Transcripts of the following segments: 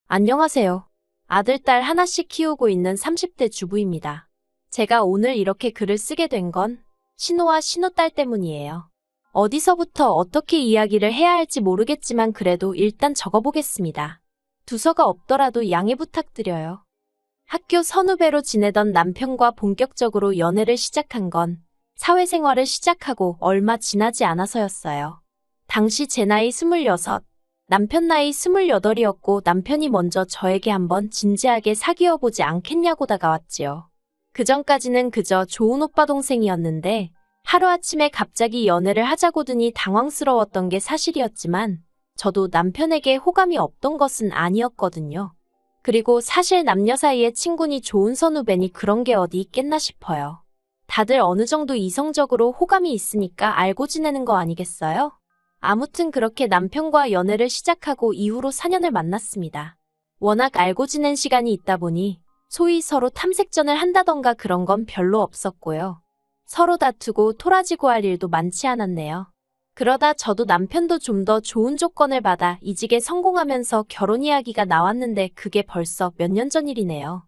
안녕하세요. 아들, 딸 하나씩 키우고 있는 30대 주부입니다. 제가 오늘 이렇게 글을 쓰게 된 건 신우와 신우딸 때문이에요. 어디서부터 어떻게 이야기를 해야 할지 모르겠지만 그래도 일단 적어보겠습니다. 두서가 없더라도 양해 부탁드려요. 학교 선후배로 지내던 남편과 본격적으로 연애를 시작한 건 사회생활을 시작하고 얼마 지나지 않아서였어요. 당시 제 나이 26, 남편 나이 28이었고 남편이 먼저 저에게 한번 진지하게 사귀어보지 않겠냐고 다가왔지요. 그전까지는 그저 좋은 오빠 동생이었는데 하루아침에 갑자기 연애를 하자고더니 당황스러웠던 게 사실이었지만 저도 남편에게 호감이 없던 것은 아니었거든요. 그리고 사실 남녀 사이에 친구니 좋은 선후배니 그런 게 어디 있겠나 싶어요. 다들 어느 정도 이성적으로 호감이 있으니까 알고 지내는 거 아니겠어요? 아무튼 그렇게 남편과 연애를 시작하고 이후로 4년을 만났습니다. 워낙 알고 지낸 시간이 있다 보니 소위 서로 탐색전을 한다던가 그런 건 별로 없었고요. 서로 다투고 토라지고 할 일도 많지 않았네요. 그러다 저도 남편도 좀 더 좋은 조건을 받아 이직에 성공하면서 결혼 이야기가 나왔는데 그게 벌써 몇 년 전 일이네요.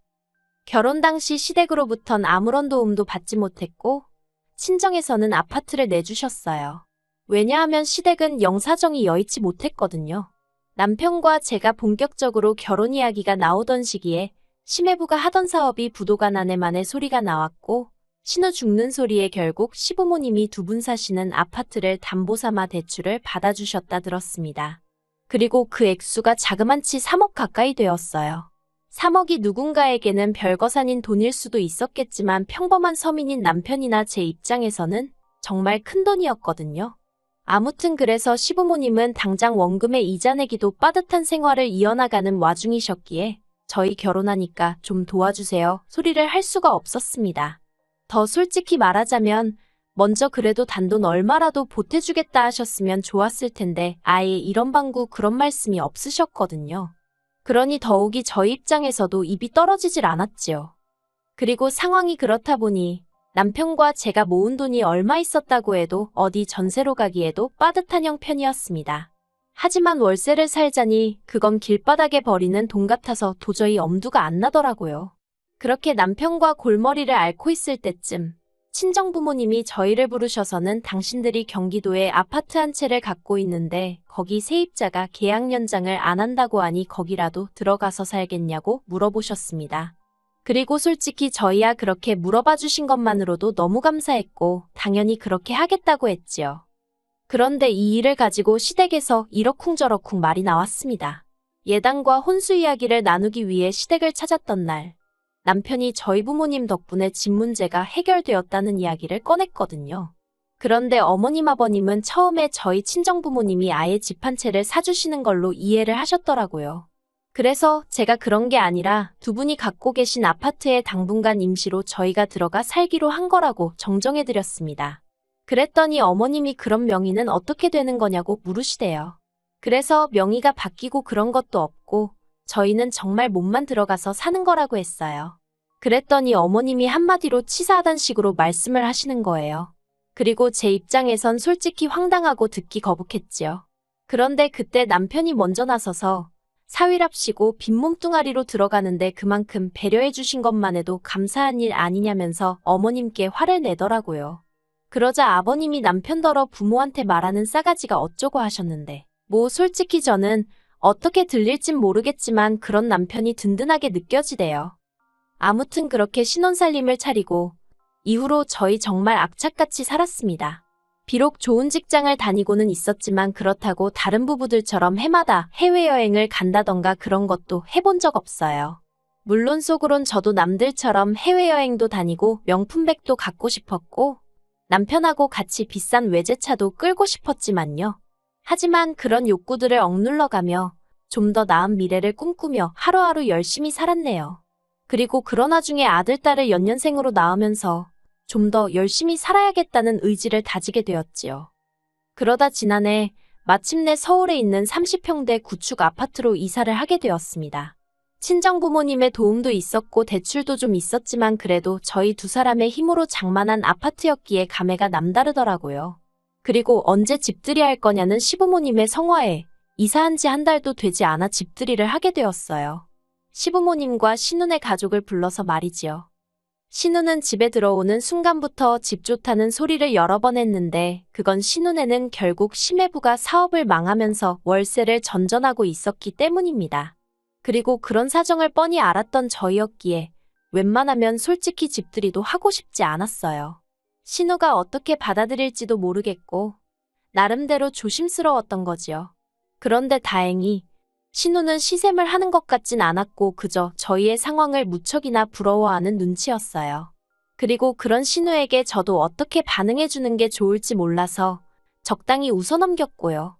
결혼 당시 시댁으로부턴 아무런 도움도 받지 못했고 친정에서는 아파트를 내주셨어요. 왜냐하면 시댁은 영사정이 여의치 못했거든요. 남편과 제가 본격적으로 결혼 이야기가 나오던 시기에 시매부가 하던 사업이 부도가 나네 만에 소리가 나왔고 신우 죽는 소리에 결국 시부모님이 두 분 사시는 아파트를 담보 삼아 대출을 받아주셨다 들었습니다. 그리고 그 액수가 자그만치 3억 가까이 되었어요. 3억이 누군가에게는 별거산인 돈일 수도 있었겠지만 평범한 서민인 남편이나 제 입장에서는 정말 큰 돈이었거든요. 아무튼 그래서 시부모님은 당장 원금에 이자 내기도 빠듯한 생활을 이어나가는 와중이셨기에 저희 결혼하니까 좀 도와주세요 소리를 할 수가 없었습니다. 더 솔직히 말하자면 먼저 그래도 단돈 얼마라도 보태주겠다 하셨으면 좋았을 텐데 아예 이런 방구 그런 말씀이 없으셨거든요. 그러니 더욱이 저희 입장에서도 입이 떨어지질 않았지요. 그리고 상황이 그렇다 보니 남편과 제가 모은 돈이 얼마 있었다고 해도 어디 전세로 가기에도 빠듯한 형편이었습니다. 하지만 월세를 살자니 그건 길바닥에 버리는 돈 같아서 도저히 엄두가 안 나더라고요. 그렇게 남편과 골머리를 앓고 있을 때쯤 친정부모님이 저희를 부르셔서는 당신들이 경기도에 아파트 한 채를 갖고 있는데 거기 세입자가 계약 연장을 안 한다고 하니 거기라도 들어가서 살겠냐고 물어보셨습니다. 그리고 솔직히 저희야 그렇게 물어봐 주신 것만으로도 너무 감사했고 당연히 그렇게 하겠다고 했지요. 그런데 이 일을 가지고 시댁에서 이러쿵저러쿵 말이 나왔습니다. 예단과 혼수 이야기를 나누기 위해 시댁을 찾았던 날 남편이 저희 부모님 덕분에 집 문제가 해결되었다는 이야기를 꺼냈거든요. 그런데 어머님 아버님은 처음에 저희 친정부모님이 아예 집 한 채를 사주시는 걸로 이해를 하셨더라고요. 그래서 제가 그런 게 아니라 두 분이 갖고 계신 아파트에 당분간 임시로 저희가 들어가 살기로 한 거라고 정정해드렸습니다. 그랬더니 어머님이 그런 명의는 어떻게 되는 거냐고 물으시대요. 그래서 명의가 바뀌고 그런 것도 없고 저희는 정말 몸만 들어가서 사는 거라고 했어요. 그랬더니 어머님이 한마디로 치사하단 식으로 말씀을 하시는 거예요. 그리고 제 입장에선 솔직히 황당하고 듣기 거북했지요. 그런데 그때 남편이 먼저 나서서 사위랍시고 빈몸뚱아리로 들어가는데 그만큼 배려해 주신 것만 해도 감사한 일 아니냐면서 어머님께 화를 내더라고요. 그러자 아버님이 남편더러 부모한테 말하는 싸가지가 어쩌고 하셨는데 뭐 솔직히 저는 어떻게 들릴진 모르겠지만 그런 남편이 든든하게 느껴지대요. 아무튼 그렇게 신혼살림을 차리고 이후로 저희 정말 악착같이 살았습니다. 비록 좋은 직장을 다니고는 있었지만 그렇다고 다른 부부들처럼 해마다 해외여행을 간다던가 그런 것도 해본 적 없어요. 물론 속으론 저도 남들처럼 해외여행도 다니고 명품백도 갖고 싶었고 남편하고 같이 비싼 외제차도 끌고 싶었지만요. 하지만 그런 욕구들을 억눌러가며 좀 더 나은 미래를 꿈꾸며 하루하루 열심히 살았네요. 그리고 그런 와중에 아들, 딸을 연년생으로 낳으면서 좀 더 열심히 살아야겠다는 의지를 다지게 되었지요. 그러다 지난해 마침내 서울에 있는 30평대 구축 아파트로 이사를 하게 되었습니다. 친정부모님의 도움도 있었고 대출도 좀 있었지만 그래도 저희 두 사람의 힘으로 장만한 아파트였기에 감회가 남다르더라고요. 그리고 언제 집들이 할 거냐는 시부모님의 성화에 이사한 지 한 달도 되지 않아 집들이를 하게 되었어요. 시부모님과 신우네 가족을 불러서 말이지요. 신우는 집에 들어오는 순간부터 집 좋다는 소리를 여러 번 했는데 그건 신우네는 결국 심해부가 사업을 망하면서 월세를 전전하고 있었기 때문입니다. 그리고 그런 사정을 뻔히 알았던 저희였기에 웬만하면 솔직히 집들이도 하고 싶지 않았어요. 신우가 어떻게 받아들일지도 모르겠고 나름대로 조심스러웠던 거지요. 그런데 다행히 신우는 시샘을 하는 것 같진 않았고 그저 저희의 상황을 무척이나 부러워하는 눈치였어요. 그리고 그런 신우에게 저도 어떻게 반응해주는 게 좋을지 몰라서 적당히 웃어넘겼고요.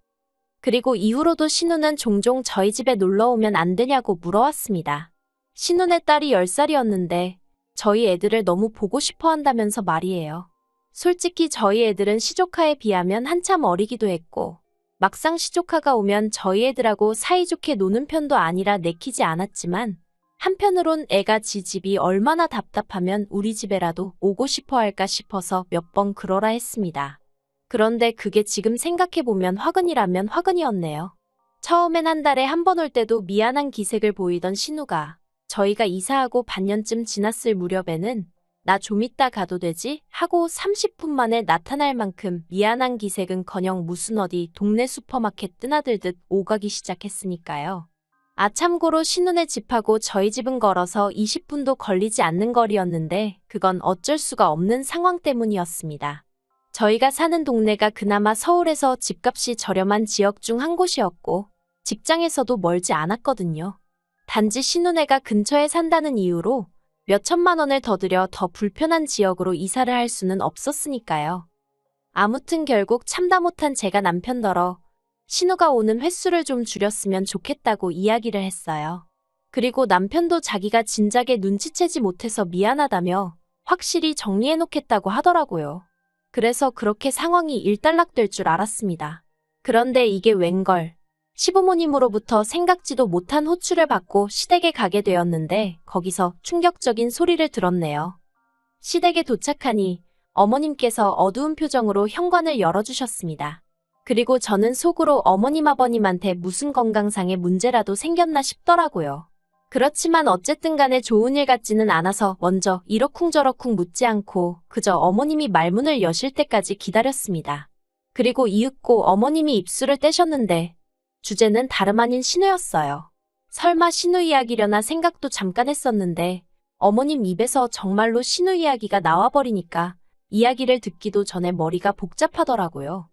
그리고 이후로도 신우는 종종 저희 집에 놀러 오면 안 되냐고 물어왔습니다. 신우네 딸이 10살이었는데 저희 애들을 너무 보고 싶어 한다면서 말이에요. 솔직히 저희 애들은 시조카에 비하면 한참 어리기도 했고 막상 시조카가 오면 저희 애들하고 사이좋게 노는 편도 아니라 내키지 않았지만 한편으론 애가 지 집이 얼마나 답답하면 우리 집에라도 오고 싶어 할까 싶어서 몇 번 그러라 했습니다. 그런데 그게 지금 생각해보면 화근이라면 화근이었네요. 처음엔 한 달에 한 번 올 때도 미안한 기색을 보이던 신우가 저희가 이사하고 반년쯤 지났을 무렵에는 나 좀 이따 가도 되지? 하고 30분 만에 나타날 만큼 미안한 기색은커녕 무슨 어디 동네 슈퍼마켓 뜨나들듯 오가기 시작했으니까요. 참고로 신우네 집하고 저희 집은 걸어서 20분도 걸리지 않는 거리였는데 그건 어쩔 수가 없는 상황 때문이었습니다. 저희가 사는 동네가 그나마 서울에서 집값이 저렴한 지역 중 한 곳이었고 직장에서도 멀지 않았거든요. 단지 신우네가 근처에 산다는 이유로 몇 천만 원을 더 들여 더 불편한 지역으로 이사를 할 수는 없었으니까요. 아무튼 결국 참다 못한 제가 남편더러 신우가 오는 횟수를 좀 줄였으면 좋겠다고 이야기를 했어요. 그리고 남편도 자기가 진작에 눈치채지 못해서 미안하다며 확실히 정리해놓겠다고 하더라고요. 그래서 그렇게 상황이 일단락될 줄 알았습니다. 그런데 이게 웬걸. 시부모님으로부터 생각지도 못한 호출을 받고 시댁에 가게 되었는데 거기서 충격적인 소리를 들었네요. 시댁에 도착하니 어머님께서 어두운 표정으로 현관을 열어주셨습니다. 그리고 저는 속으로 어머님 아버님한테 무슨 건강상의 문제라도 생겼나 싶더라고요. 그렇지만 어쨌든 간에 좋은 일 같지는 않아서 먼저 이러쿵저러쿵 묻지 않고 그저 어머님이 말문을 여실 때까지 기다렸습니다. 그리고 이윽고 어머님이 입술을 떼셨는데 주제는 다름 아닌 신우였어요. 설마 신우 이야기려나 생각도 잠깐 했었는데 어머님 입에서 정말로 신우 이야기가 나와버리니까 이야기를 듣기도 전에 머리가 복잡하더라고요.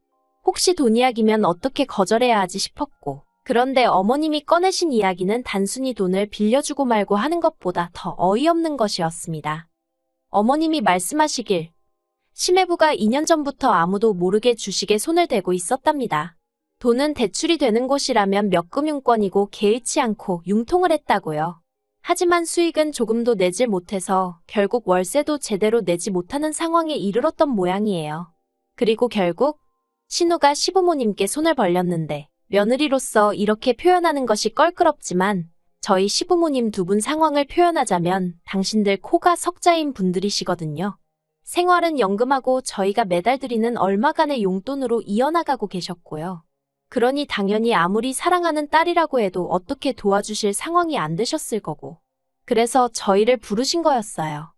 혹시 돈 이야기면 어떻게 거절해야 하지 싶었고 그런데 어머님이 꺼내신 이야기는 단순히 돈을 빌려주고 말고 하는 것보다 더 어이없는 것이었습니다. 어머님이 말씀하시길 심해부가 2년 전부터 아무도 모르게 주식에 손을 대고 있었답니다. 돈은 대출이 되는 곳이라면 몇 금융권이고 개의치 않고 융통을 했다고요. 하지만 수익은 조금도 내질 못해서 결국 월세도 제대로 내지 못하는 상황에 이르렀던 모양이에요. 그리고 결국 신우가 시부모님께 손을 벌렸는데 며느리로서 이렇게 표현하는 것이 껄끄럽지만 저희 시부모님 두 분 상황을 표현하자면 당신들 코가 석자인 분들이시거든요. 생활은 연금하고 저희가 매달 드리는 얼마간의 용돈으로 이어나가고 계셨고요. 그러니 당연히 아무리 사랑하는 딸이라고 해도 어떻게 도와주실 상황이 안 되셨을 거고. 그래서 저희를 부르신 거였어요.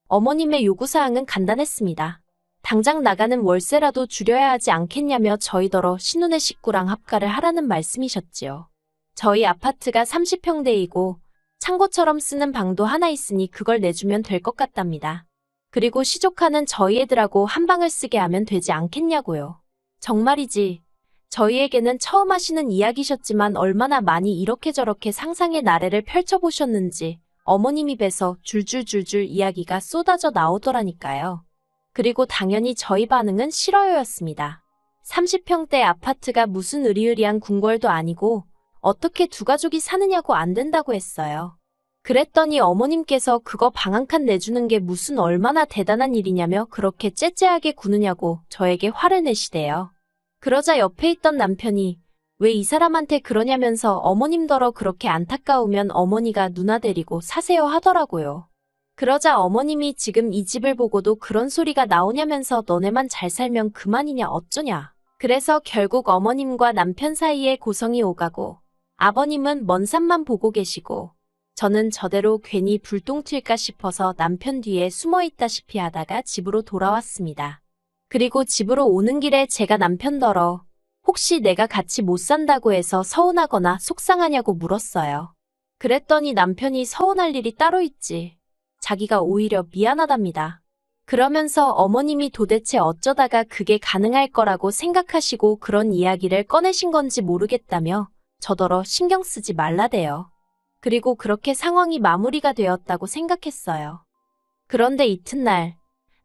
어머님의 요구사항은 간단했습니다. 당장 나가는 월세라도 줄여야 하지 않겠냐며 저희더러 신우네 식구랑 합가를 하라는 말씀이셨지요. 저희 아파트가 30평대이고 창고처럼 쓰는 방도 하나 있으니 그걸 내주면 될 것 같답니다. 그리고 시조카는 저희 애들하고 한 방을 쓰게 하면 되지 않겠냐고요. 정말이지. 저희에게는 처음 하시는 이야기셨지만 얼마나 많이 이렇게 저렇게 상상의 나래를 펼쳐보셨는지 어머님 입에서 줄줄줄줄 이야기가 쏟아져 나오더라니까요. 그리고 당연히 저희 반응은 싫어요였습니다. 30평대 아파트가 무슨 으리으리한 궁궐도 아니고 어떻게 두 가족이 사느냐고 안 된다고 했어요. 그랬더니 어머님께서 그거 방 한 칸 내주는 게 무슨 얼마나 대단한 일이냐며 그렇게 째째하게 구느냐고 저에게 화를 내시대요. 그러자 옆에 있던 남편이 왜 이 사람한테 그러냐면서 어머님더러 그렇게 안타까우면 어머니가 누나 데리고 사세요 하더라고요. 그러자 어머님이 지금 이 집을 보고도 그런 소리가 나오냐면서 너네만 잘 살면 그만이냐 어쩌냐. 그래서 결국 어머님과 남편 사이에 고성이 오가고 아버님은 먼 산만 보고 계시고 저는 저대로 괜히 불똥 튈까 싶어서 남편 뒤에 숨어 있다시피 하다가 집으로 돌아왔습니다. 그리고 집으로 오는 길에 제가 남편더러 혹시 내가 같이 못 산다고 해서 서운하거나 속상하냐고 물었어요. 그랬더니 남편이 서운할 일이 따로 있지. 자기가 오히려 미안하답니다. 그러면서 어머님이 도대체 어쩌다가 그게 가능할 거라고 생각하시고 그런 이야기를 꺼내신 건지 모르겠다며 저더러 신경 쓰지 말라대요. 그리고 그렇게 상황이 마무리가 되었다고 생각했어요. 그런데 이튿날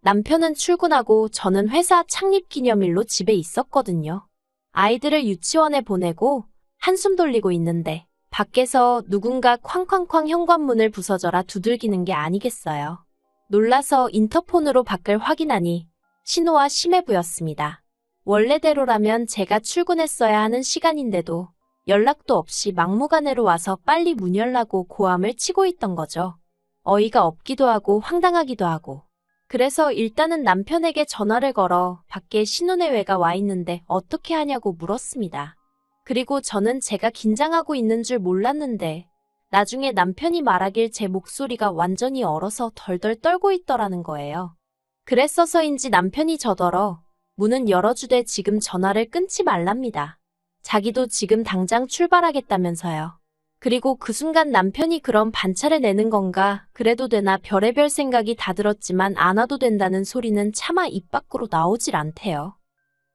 남편은 출근하고 저는 회사 창립 기념일로 집에 있었거든요. 아이들을 유치원에 보내고 한숨 돌리고 있는데 밖에서 누군가 쾅쾅쾅 현관문을 부서져라 두들기는 게 아니겠어요. 놀라서 인터폰으로 밖을 확인하니 신호와 심해부였습니다. 원래대로라면 제가 출근했어야 하는 시간인데도 연락도 없이 막무가내로 와서 빨리 문 열라고 고함을 치고 있던 거죠. 어이가 없기도 하고 황당하기도 하고. 그래서 일단은 남편에게 전화를 걸어 밖에 신혼여행가 와 있는데 어떻게 하냐고 물었습니다. 그리고 저는 제가 긴장하고 있는 줄 몰랐는데 나중에 남편이 말하길 제 목소리가 완전히 얼어서 덜덜 떨고 있더라는 거예요. 그랬어서인지 남편이 저더러 문은 열어주되 지금 전화를 끊지 말랍니다. 자기도 지금 당장 출발하겠다면서요. 그리고 그 순간 남편이 그런 반차를 내는 건가 그래도 되나 별의별 생각이 다 들었지만 안 와도 된다는 소리는 차마 입 밖으로 나오질 않대요.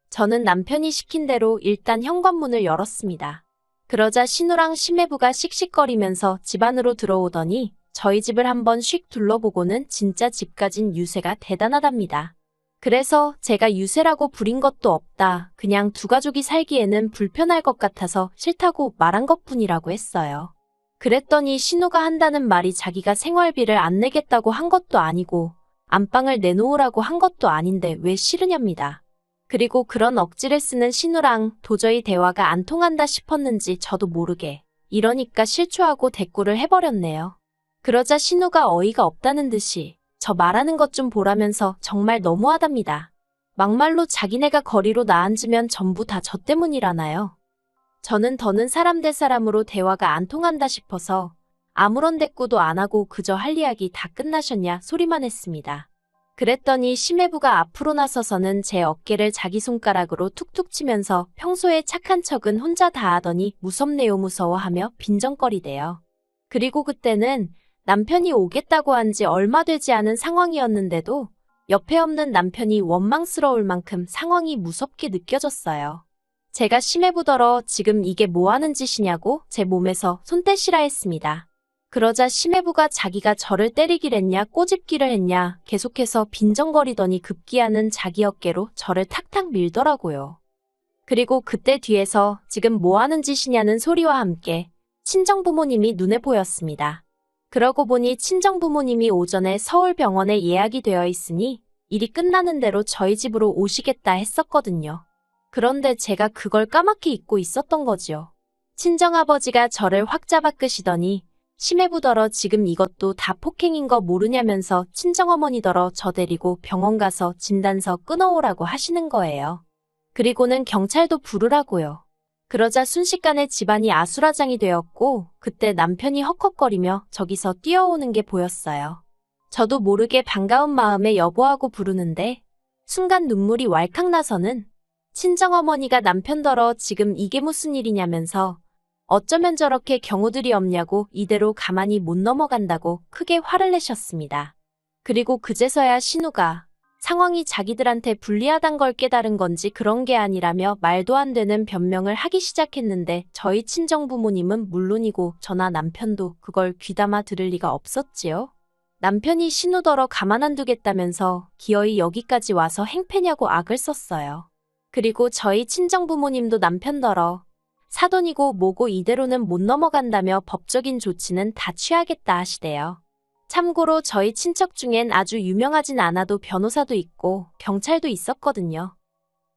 저는 남편이 시킨 대로 일단 현관문을 열었습니다. 그러자 신우랑 심해부가 씩씩거리면서 집 안으로 들어오더니 저희 집을 한번 휙 둘러보고는 진짜 집 가진 유세가 대단하답니다. 그래서 제가 유세라고 부린 것도 없다. 그냥 두 가족이 살기에는 불편할 것 같아서 싫다고 말한 것뿐이라고 했어요. 그랬더니 신우가 한다는 말이 자기가 생활비를 안 내겠다고 한 것도 아니고 안방을 내놓으라고 한 것도 아닌데 왜 싫으냐입니다. 그리고 그런 억지를 쓰는 신우랑 도저히 대화가 안 통한다 싶었는지 저도 모르게 이러니까 실추하고 대꾸를 해버렸네요. 그러자 신우가 어이가 없다는 듯이 저 말하는 것 좀 보라면서 정말 너무하답니다. 막말로 자기네가 거리로 나앉으면 전부 다 저 때문이라나요. 저는 더는 사람 대 사람으로 대화가 안 통한다 싶어서 아무런 대꾸도 안 하고 그저 할 이야기 다 끝나셨냐 소리만 했습니다. 그랬더니 심해부가 앞으로 나서서는 제 어깨를 자기 손가락으로 툭툭 치면서 평소에 착한 척은 혼자 다 하더니 무섭네요 무서워하며 빈정거리대요. 그리고 그때는 남편이 오겠다고 한 지 얼마 되지 않은 상황이었는데도 옆에 없는 남편이 원망스러울 만큼 상황이 무섭게 느껴졌어요. 제가 심해부더러 지금 이게 뭐 하는 짓이냐고 제 몸에서 손 떼시라 했습니다. 그러자 심해부가 자기가 저를 때리기랬냐 꼬집기를 했냐 계속해서 빈정거리더니 급기야는 자기 어깨로 저를 탁탁 밀더라고요. 그리고 그때 뒤에서 지금 뭐 하는 짓이냐는 소리와 함께 친정부모님이 눈에 보였습니다. 그러고 보니 친정부모님이 오전에 서울병원에 예약이 되어 있으니 일이 끝나는 대로 저희 집으로 오시겠다 했었거든요. 그런데 제가 그걸 까맣게 잊고 있었던 거지요. 친정아버지가 저를 확 잡아 끄시더니 심해부더러 지금 이것도 다 폭행인 거 모르냐면서 친정어머니더러 저 데리고 병원 가서 진단서 끊어오라고 하시는 거예요. 그리고는 경찰도 부르라고요. 그러자 순식간에 집안이 아수라장이 되었고 그때 남편이 헉헉거리며 저기서 뛰어오는 게 보였어요. 저도 모르게 반가운 마음에 여보하고 부르는데 순간 눈물이 왈칵 나서는 친정어머니가 남편더러 지금 이게 무슨 일이냐면서 어쩌면 저렇게 경우들이 없냐고 이대로 가만히 못 넘어간다고 크게 화를 내셨습니다. 그리고 그제서야 신우가 상황이 자기들한테 불리하단 걸 깨달은 건지 그런 게 아니라며 말도 안 되는 변명을 하기 시작했는데 저희 친정부모님은 물론이고 저나 남편도 그걸 귀담아 들을 리가 없었지요. 남편이 신우더러 가만 안 두겠다면서 기어이 여기까지 와서 행패냐고 악을 썼어요. 그리고 저희 친정부모님도 남편더러 사돈이고 뭐고 이대로는 못 넘어간다며 법적인 조치는 다 취하겠다 하시대요. 참고로 저희 친척 중엔 아주 유명하진 않아도 변호사도 있고 경찰도 있었거든요.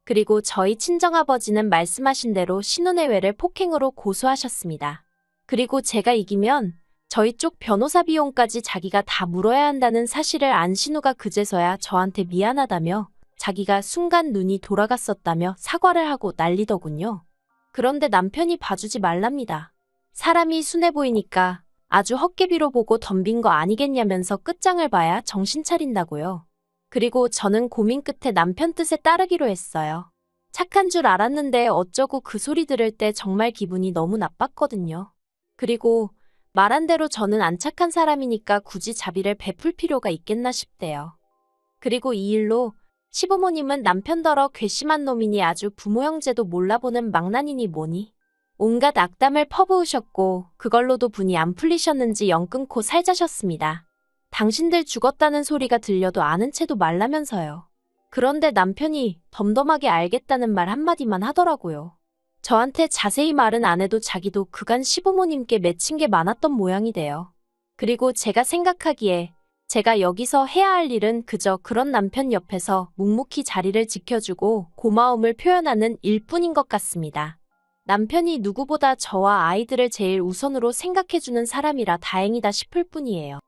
그리고 저희 친정아버지는 말씀하신 대로 신혼예외를 폭행으로 고소하셨습니다. 그리고 제가 이기면 저희 쪽 변호사 비용까지 자기가 다 물어야 한다는 사실을 안 신우가 그제서야 저한테 미안하다며 자기가 순간 눈이 돌아갔었다며 사과를 하고 난리더군요. 그런데 남편이 봐주지 말랍니다. 사람이 순해 보이니까 아주 헛개비로 보고 덤빈 거 아니겠냐면서 끝장을 봐야 정신 차린다고요. 그리고 저는 고민 끝에 남편 뜻에 따르기로 했어요. 착한 줄 알았는데 어쩌고 그 소리 들을 때 정말 기분이 너무 나빴거든요. 그리고 말한 대로 저는 안 착한 사람이니까 굳이 자비를 베풀 필요가 있겠나 싶대요. 그리고 이 일로 시부모님은 남편더러 괘씸한 놈이니 아주 부모 형제도 몰라보는 망나니니 뭐니 온갖 악담을 퍼부으셨고 그걸로도 분이 안 풀리셨는지 영 끊고 살자셨습니다. 당신들 죽었다는 소리가 들려도 아는 채도 말라면서요. 그런데 남편이 덤덤하게 알겠다는 말 한마디만 하더라고요. 저한테 자세히 말은 안 해도 자기도 그간 시부모님께 맺힌 게 많았던 모양이 돼요. 그리고 제가 생각하기에 제가 여기서 해야 할 일은 그저 그런 남편 옆에서 묵묵히 자리를 지켜주고 고마움을 표현하는 일뿐인 것 같습니다. 남편이 누구보다 저와 아이들을 제일 우선으로 생각해주는 사람이라 다행이다 싶을 뿐이에요.